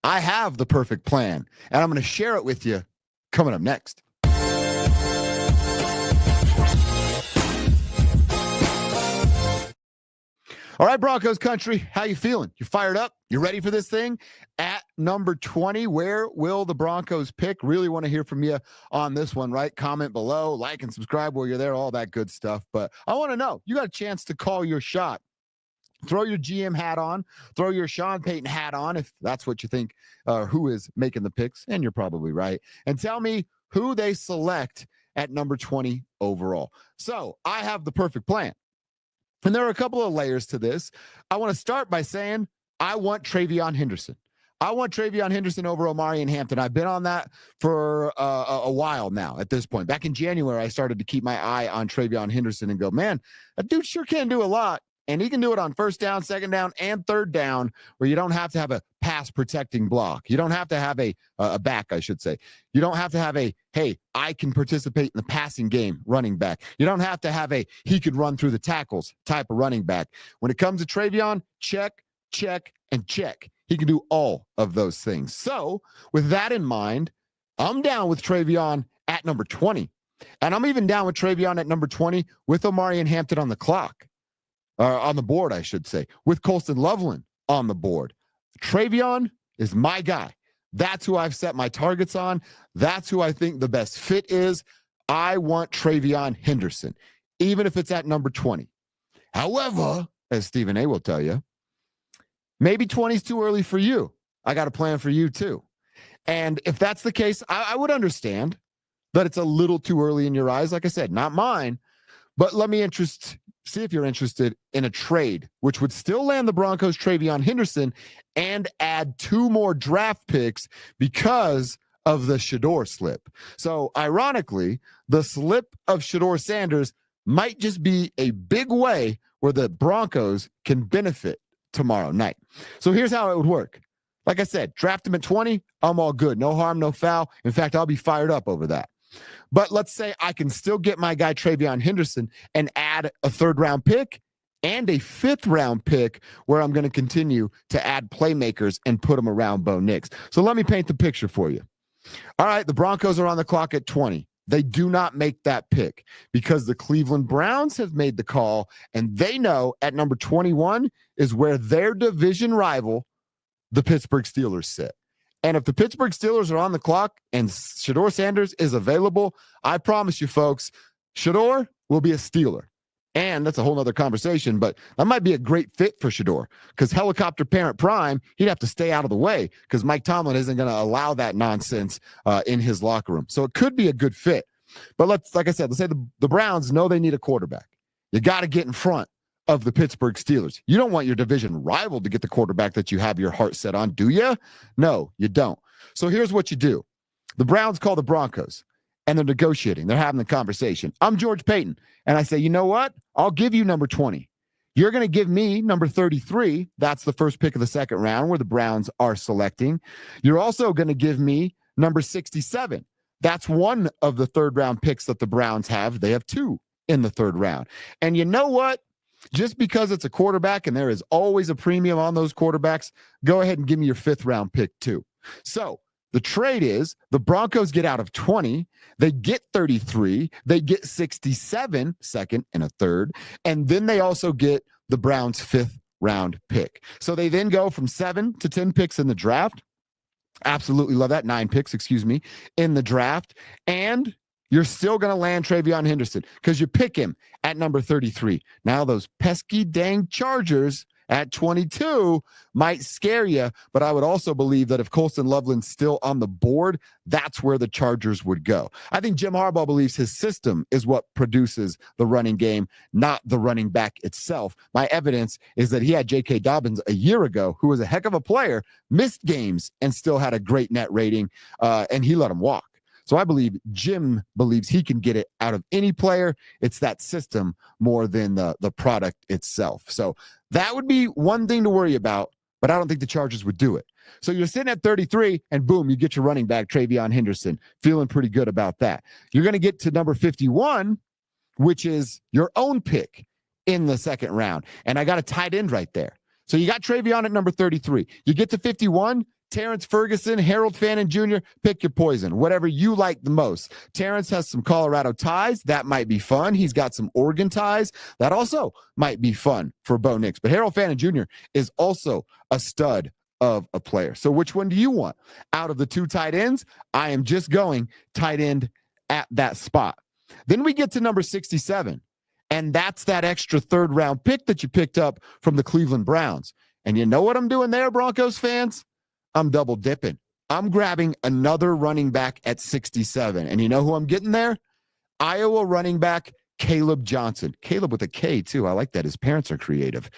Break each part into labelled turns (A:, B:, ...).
A: I have the perfect plan, and I'm going to share it with you coming up next. All right, Broncos country, how you feeling? You fired up? You ready for this thing? At number 20, where will the Broncos pick? Really want to hear from you on this one, right? Comment below, like and subscribe while you're there, all that good stuff. But I want to know, you got a chance to call your shot. Throw your GM hat on, throw your Sean Payton hat on, if that's what you think, who is making the picks, and you're probably right. And tell me who they select at number 20 overall. So I have the perfect plan. And there are a couple of layers to this. I want to start by saying I want Treveyon Henderson. I want Treveyon Henderson over Omarion Hampton. I've been on that for a while now at this point. Back in January, I started to keep my eye on Treveyon Henderson and go, man, that dude sure can do a lot. And he can do it on first down, second down, and third down, where you don't have to have a pass protecting block. You don't have to have a back, I should say. You don't have to have a, hey, I can participate in the passing game running back. You don't have to have a, he could run through the tackles type of running back. When it comes to Treveyon, check, and check. He can do all of those things. So with that in mind, I'm down with Treveyon at number 20. And I'm even down with Treveyon at number 20 with Omarion Hampton on the clock. On the board, I should say, with Colston Loveland on the board. Treveyon is my guy. That's who I've set my targets on. That's who I think the best fit is. I want Treveyon Henderson, even if it's at number 20. However, as Stephen A. will tell you, maybe 20 is too early for you. I got a plan for you too. And if that's the case, I would understand that it's a little too early in your eyes. Like I said, not mine, but let me see if you're interested in a trade, which would still land the Broncos Treveyon Henderson and add 2 more draft picks because of the Shedeur slip. So ironically, the slip of Shedeur Sanders might just be a big way where the Broncos can benefit tomorrow night. So here's how it would work. Like I said, draft him at 20. I'm all good. No harm, no foul. In fact, I'll be fired up over that. But let's say I can still get my guy Treveyon Henderson and add a 3rd-round pick and a 5th-round pick where I'm going to continue to add playmakers and put them around Bo Nix. So let me paint the picture for you. All right, the Broncos are on the clock at 20. They do not make that pick because the Cleveland Browns have made the call, and they know at number 21 is where their division rival, the Pittsburgh Steelers, sit. And if the Pittsburgh Steelers are on the clock and Shedeur Sanders is available, I promise you, folks, Shedeur will be a Steeler. And that's a whole nother conversation, but that might be a great fit for Shedeur because helicopter parent prime, he'd have to stay out of the way because Mike Tomlin isn't going to allow that nonsense in his locker room. So it could be a good fit. But like I said, let's say the Browns know they need a quarterback. You got to get in front of the Pittsburgh Steelers. You don't want your division rival to get the quarterback that you have your heart set on, do you? No, you don't. So here's what you do. The Browns call the Broncos, and they're negotiating. They're having the conversation. I'm George Payton, and I say, you know what? I'll give you number 20. You're going to give me number 33. That's the first pick of the 2nd round where the Browns are selecting. You're also going to give me number 67. That's one of the 3rd-round picks that the Browns have. They have 2 in the 3rd round. And you know what? Just because it's a quarterback and there is always a premium on those quarterbacks, go ahead and give me your 5th-round pick too. So the trade is the Broncos get out of 20, they get 33, they get 67, 2nd and a 3rd, and then they also get the Browns' 5th-round pick. So they then go from 7 to 10 picks in the draft. Absolutely love that. 9 picks, in the draft. And you're still going to land Treveyon Henderson because you pick him at number 33. Now, those pesky dang Chargers at 22 might scare you, but I would also believe that if Colston Loveland's still on the board, that's where the Chargers would go. I think Jim Harbaugh believes his system is what produces the running game, not the running back itself. My evidence is that he had J.K. Dobbins a year ago, who was a heck of a player, missed games, and still had a great net rating, and he let him walk. So I believe Jim believes he can get it out of any player. It's that system more than the product itself. So that would be one thing to worry about, but I don't think the Chargers would do it. So you're sitting at 33, and boom, you get your running back, Treveyon Henderson. Feeling pretty good about that. You're going to get to number 51, which is your own pick in the 2nd round. And I got a tight end right there. So you got Treveyon at number 33. You get to 51, Terrence Ferguson, Harold Fannin Jr., pick your poison, whatever you like the most. Terrence has some Colorado ties. That might be fun. He's got some Oregon ties. That also might be fun for Bo Nix. But Harold Fannin Jr. is also a stud of a player. So which one do you want? Out of the two tight ends, I am just going tight end at that spot. Then we get to number 67, and that's that extra third round pick that you picked up from the Cleveland Browns. And you know what I'm doing there, Broncos fans? I'm double dipping. I'm grabbing another running back at 67. And you know who I'm getting there? Iowa running back Caleb Johnson. Caleb with a K, too. I like that. His parents are creative.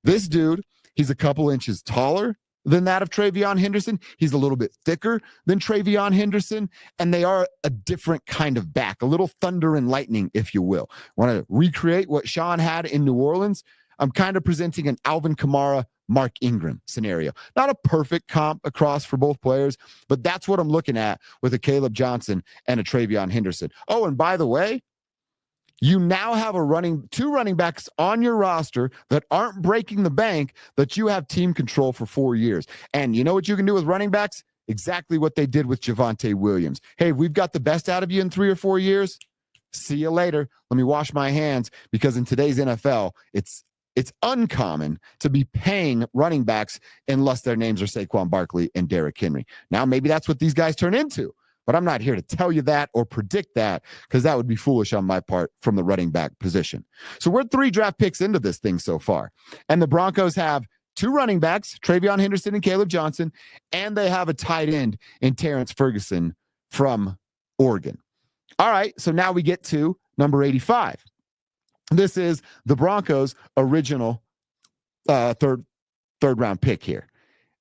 A: This dude, he's a couple inches taller than that of Treveyon Henderson. He's a little bit thicker than Treveyon Henderson, and they are a different kind of back, a little thunder and lightning, if you will. Want to recreate what Sean had in New Orleans? I'm kind of presenting an Alvin Kamara, Mark Ingram scenario. Not a perfect comp across for both players, but that's what I'm looking at with a Caleb Johnson and a Treveyon Henderson. Oh, and by the way, you now have two running backs on your roster that aren't breaking the bank, that you have team control for 4 years. And you know what you can do with running backs? Exactly what they did with Javonte Williams. Hey, we've got the best out of you in 3 or 4 years. See you later. Let me wash my hands, because in today's NFL, it's uncommon to be paying running backs unless their names are Saquon Barkley and Derrick Henry. Now, maybe that's what these guys turn into, but I'm not here to tell you that or predict that, because that would be foolish on my part from the running back position. So we're 3 draft picks into this thing so far, and the Broncos have 2 running backs, Treveyon Henderson and Caleb Johnson, and they have a tight end in Terrence Ferguson from Oregon. All right, so now we get to number 85. This is the Broncos' original third round pick here.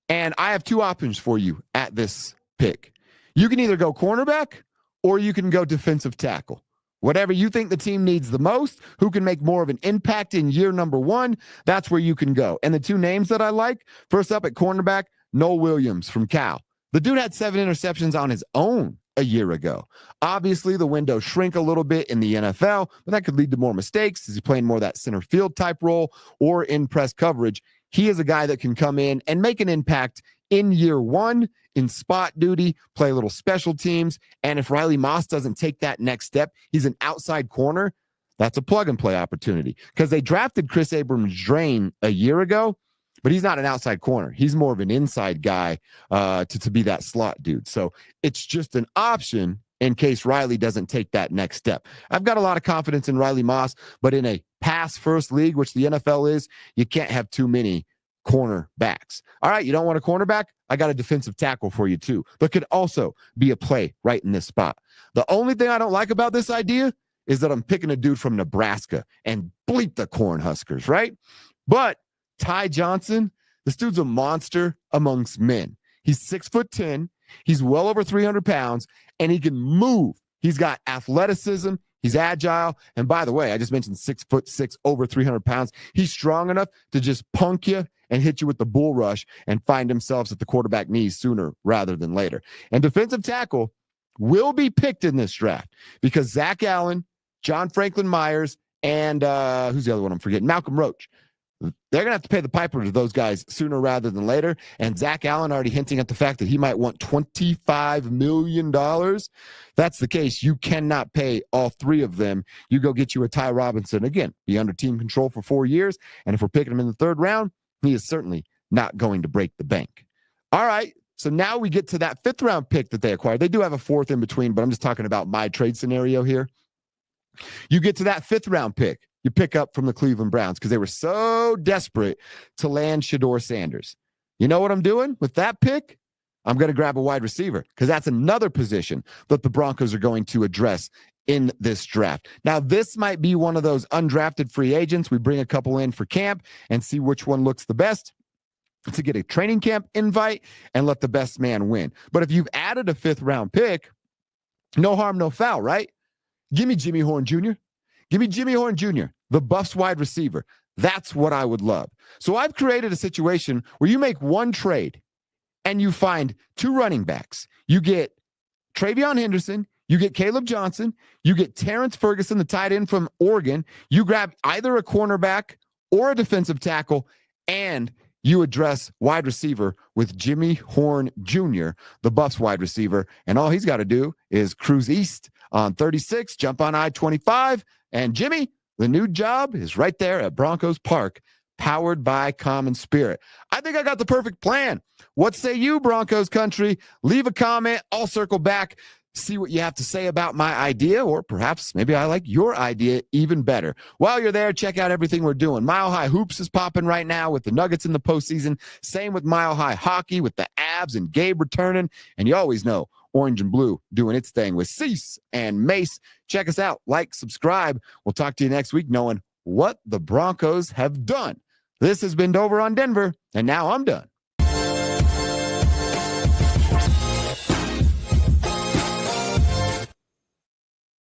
A: And I have 2 options for you at this pick. You can either go cornerback or you can go defensive tackle. Whatever you think the team needs the most, who can make more of an impact in year number 1, that's where you can go. And the 2 names that I like, first up at cornerback, Noel Williams from Cal. The dude had 7 interceptions on his own a year ago. Obviously, the window shrink a little bit in the NFL, but that could lead to more mistakes. Is he playing more of that center field type role or in press coverage? He is a guy that can come in and make an impact in year 1 in spot duty, play a little special teams. And if Riley Moss doesn't take that next step, he's an outside corner. That's a plug and play opportunity, because they drafted Chris Abrams-Drain a year ago, but he's not an outside corner. He's more of an inside guy to be that slot dude. So it's just an option in case Riley doesn't take that next step. I've got a lot of confidence in Riley Moss, but in a pass-first league, which the NFL is, you can't have too many cornerbacks. All right, you don't want a cornerback? I got a defensive tackle for you too. That could also be a play right in this spot. The only thing I don't like about this idea is that I'm picking a dude from Nebraska, and bleep the Cornhuskers, right? But Ty Johnson, this dude's a monster amongst men. He's 6'10". He's well over 300 pounds, and he can move. He's got athleticism. He's agile. And by the way, I just mentioned 6'6", over 300 pounds. He's strong enough to just punk you and hit you with the bull rush and find himself at the quarterback knees sooner rather than later. And defensive tackle will be picked in this draft because Zach Allen, John Franklin Myers, and who's the other one I'm forgetting? Malcolm Roach. They're going to have to pay the piper to those guys sooner rather than later. And Zach Allen already hinting at the fact that he might want $25 million. That's the case. You cannot pay all 3 of them. You go get you a Ty Robinson. Again, be under team control for 4 years. And if we're picking him in the 3rd round, he is certainly not going to break the bank. All right. So now we get to that 5th round pick that they acquired. They do have a 4th in between, but I'm just talking about my trade scenario here. You get to that 5th round pick. You pick up from the Cleveland Browns because they were so desperate to land Shedeur Sanders. You know what I'm doing with that pick? I'm going to grab a wide receiver because that's another position that the Broncos are going to address in this draft. Now, this might be one of those undrafted free agents. We bring a couple in for camp and see which one looks the best to get a training camp invite and let the best man win. But if you've added a 5th round pick, no harm, no foul, right? Give me Jimmy Horn Jr. Give me Jimmy Horn Jr., the Buffs wide receiver. That's what I would love. So I've created a situation where you make one trade and you find 2 running backs. You get Treveyon Henderson, you get Caleb Johnson, you get Terrence Ferguson, the tight end from Oregon. You grab either a cornerback or a defensive tackle, and you address wide receiver with Jimmy Horn Jr., the Buffs wide receiver, and all he's got to do is cruise east on 36, jump on I-25, and Jimmy, the new job is right there at Broncos Park, powered by Common Spirit. I think I got the perfect plan. What say you, Broncos country? Leave a comment. I'll circle back, see what you have to say about my idea, or perhaps maybe I like your idea even better. While you're there, check out everything we're doing. Mile High Hoops is popping right now with the Nuggets in the postseason. Same with Mile High Hockey with the Avs and Gabe returning. And you always know Orange and Blue doing its thing with Cease and Mace. Check us out. Like, subscribe. We'll talk to you next week knowing what the Broncos have done. This has been Dover on Denver, and now I'm done.